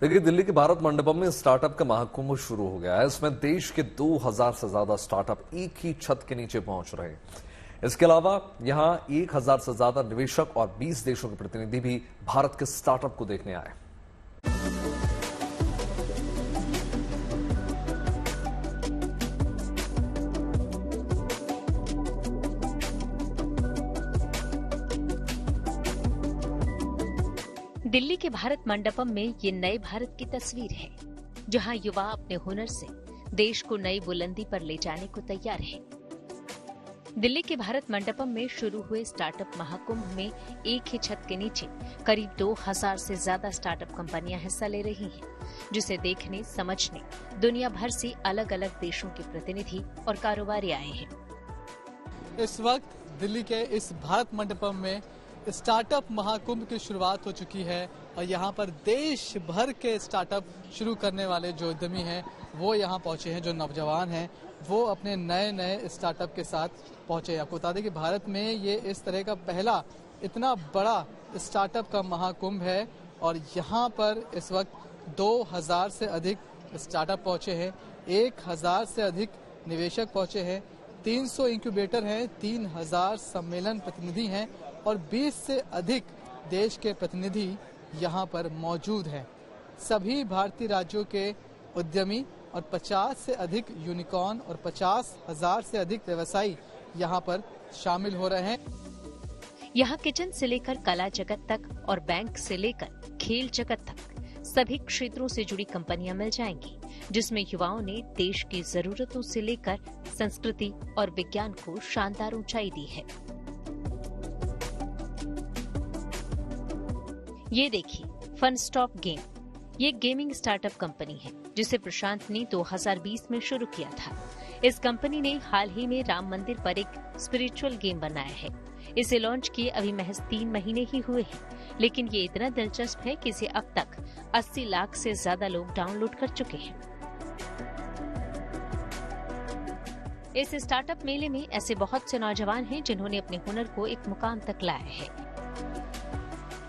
देखिए, दिल्ली के भारत मंडपम में स्टार्टअप का महाकुंभ शुरू हो गया है। इसमें देश के 2000 से ज्यादा स्टार्टअप एक ही छत के नीचे पहुंच रहे हैं। इसके अलावा यहां 1000 से ज्यादा निवेशक और 20 देशों के प्रतिनिधि भी भारत के स्टार्टअप को देखने आए। दिल्ली के भारत मंडपम में ये नए भारत की तस्वीर है, जहां युवा अपने हुनर से देश को नई बुलंदी पर ले जाने को तैयार है। दिल्ली के भारत मंडपम में शुरू हुए स्टार्टअप महाकुंभ में एक ही छत के नीचे करीब 2000 से ज्यादा स्टार्टअप कंपनियां हिस्सा ले रही हैं, जिसे देखने समझने दुनिया भर से अलग अलग देशों के प्रतिनिधि और कारोबारी आए हैं। इस वक्त दिल्ली के इस भारत मंडपम में स्टार्टअप महाकुंभ की शुरुआत हो चुकी है और यहाँ पर देश भर के स्टार्टअप शुरू करने वाले जो उद्यमी हैं वो यहाँ पहुँचे हैं। जो नौजवान हैं वो अपने नए नए स्टार्टअप के साथ पहुँचे। आपको बता दें कि भारत में ये इस तरह का पहला इतना बड़ा स्टार्टअप का महाकुंभ है और यहाँ पर इस वक्त 2000 से अधिक स्टार्टअप पहुँचे हैं, 1000 से अधिक निवेशक पहुँचे हैं, 300 इंक्यूबेटर हैं, 3000 सम्मेलन प्रतिनिधि हैं और 20 से अधिक देश के प्रतिनिधि यहाँ पर मौजूद हैं। सभी भारतीय राज्यों के उद्यमी और 50 से अधिक यूनिकॉर्न और 50,000 से अधिक व्यवसायी यहाँ पर शामिल हो रहे हैं। यहाँ किचन से लेकर कला जगत तक और बैंक से लेकर खेल जगत तक सभी क्षेत्रों से जुड़ी कंपनियां मिल जाएंगी, जिसमें युवाओं ने देश की जरूरतों से लेकर संस्कृति और विज्ञान को शानदार ऊंचाई दी है। ये देखिए फन स्टॉप गेम, ये गेमिंग स्टार्टअप कंपनी है जिसे प्रशांत ने 2020 में शुरू किया था। इस कंपनी ने हाल ही में राम मंदिर पर एक स्पिरिचुअल गेम बनाया है। इसे लॉन्च किए अभी महज 3 महीने ही हुए हैं, लेकिन ये इतना दिलचस्प है कि इसे अब तक 80 लाख से ज्यादा लोग डाउनलोड कर चुके हैं। इस स्टार्टअप मेले में ऐसे बहुत से नौजवान हैं जिन्होंने अपने हुनर को एक मुकाम तक लाया है।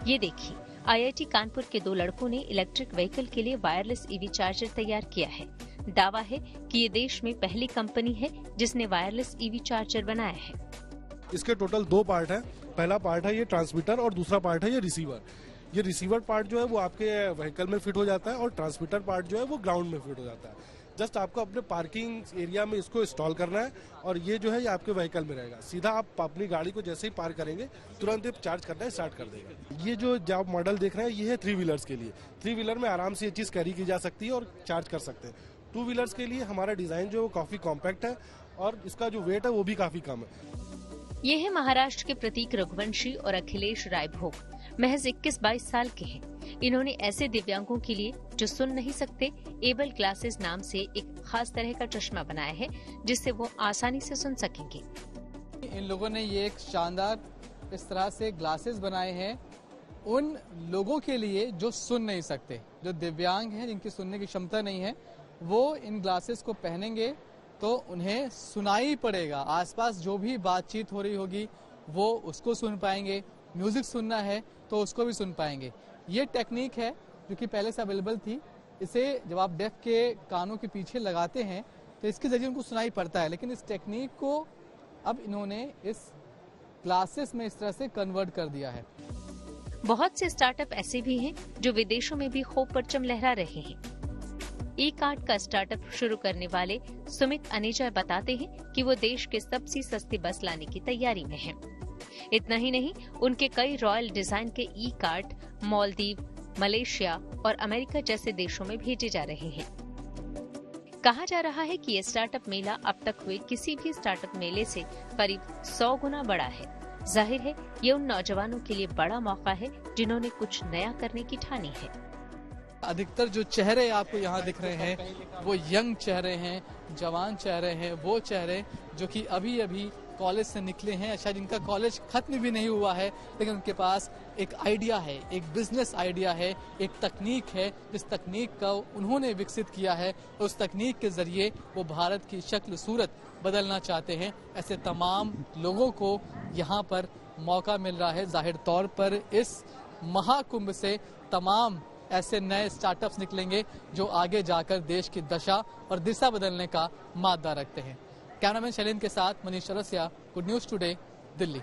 ये देखिए, IIT कानपुर के 2 लड़कों ने इलेक्ट्रिक व्हीकल के लिए वायरलेस EV चार्जर तैयार किया है। दावा है कि ये देश में पहली कंपनी है जिसने वायरलेस EV चार्जर बनाया है। इसके टोटल 2 पार्ट है। पहला पार्ट है ये ट्रांसमीटर और दूसरा पार्ट है ये रिसीवर। ये रिसीवर पार्ट जो है वो आपके व्हीकल में फिट हो जाता है और ट्रांसमीटर पार्ट जो है वो ग्राउंड में फिट हो जाता है। जस्ट आपको अपने पार्किंग एरिया में इसको इंस्टॉल करना है और ये जो है ये आपके व्हीकल में रहेगा। सीधा आप अपनी गाड़ी को जैसे ही पार्क करेंगे तुरंत चार्ज करना स्टार्ट कर देगा। ये जो आप मॉडल देख रहे हैं ये है 3 व्हीलर्स के लिए। 3 व्हीलर में आराम से ये चीज कैरी की जा सकती है और चार्ज कर सकते हैं। 2 व्हीलर्स के लिए हमारा डिजाइन जो है वो काफी कॉम्पैक्ट है और इसका जो वेट है वो भी काफी कम है। ये है महाराष्ट्र के प्रतीक रघुवंशी और अखिलेश रायभोग। महज 21-22 साल के हैं। इन्होंने ऐसे दिव्यांगों के लिए जो सुन नहीं सकते एबल ग्लासेस नाम से एक खास तरह का चश्मा बनाया है, जिससे वो आसानी से सुन सकेंगे। इन लोगों ने ये एक शानदार इस तरह से ग्लासेस बनाए हैं उन लोगों के लिए जो सुन नहीं सकते, जो दिव्यांग हैं, जिनकी सुनने की क्षमता नहीं है। वो इन ग्लासेस को पहनेंगे तो उन्हें सुनाई पड़ेगा। आसपास जो भी बातचीत हो रही होगी वो उसको सुन पाएंगे। म्यूजिक सुनना है तो उसको भी सुन पाएंगे। ये टेक्निक है जो कि पहले से अवेलेबल थी। इसे जब आप डेफ के कानों के पीछे लगाते हैं तो इसके जरिए उनको सुनाई पड़ता है, लेकिन इस टेक्निक को अब इन्होंने इस ग्लासेस में इस तरह से कन्वर्ट कर दिया है। बहुत से स्टार्टअप ऐसे भी हैं जो विदेशों में भी खूब परचम लहरा रहे हैं। ई-कार्ट का स्टार्टअप शुरू करने वाले सुमित अनेजा बताते हैं कि वो देश के सबसे सस्ती बस लाने की तैयारी में हैं। इतना ही नहीं, उनके कई रॉयल डिजाइन के ई-कार्ट मालदीव, मलेशिया और अमेरिका जैसे देशों में भेजे जा रहे हैं। कहा जा रहा है कि ये स्टार्टअप मेला अब तक हुए किसी भी स्टार्टअप मेले से करीब 100 गुना बड़ा है। जाहिर है ये उन नौजवानों के लिए बड़ा मौका है जिन्होंने कुछ नया करने की ठानी है। अधिकतर जो चेहरे आपको यहाँ दिख रहे हैं वो यंग चेहरे हैं, जवान चेहरे हैं, वो चेहरे जो कि अभी अभी कॉलेज से निकले हैं, शायद इनका कॉलेज खत्म भी नहीं हुआ है, लेकिन उनके पास एक आइडिया है, एक बिजनेस आइडिया है, एक तकनीक है जिस तकनीक का उन्होंने विकसित किया है। उस तकनीक के जरिए वो भारत की शक्ल सूरत बदलना चाहते हैं। ऐसे तमाम लोगों को यहाँ पर मौका मिल रहा है। जाहिर तौर पर इस महाकुंभ से तमाम ऐसे नए स्टार्टअप्स निकलेंगे जो आगे जाकर देश की दशा और दिशा बदलने का मादा रखते हैं। कैमरामैन शैलेंद्र के साथ Manish Chaurasia, good news today, Delhi.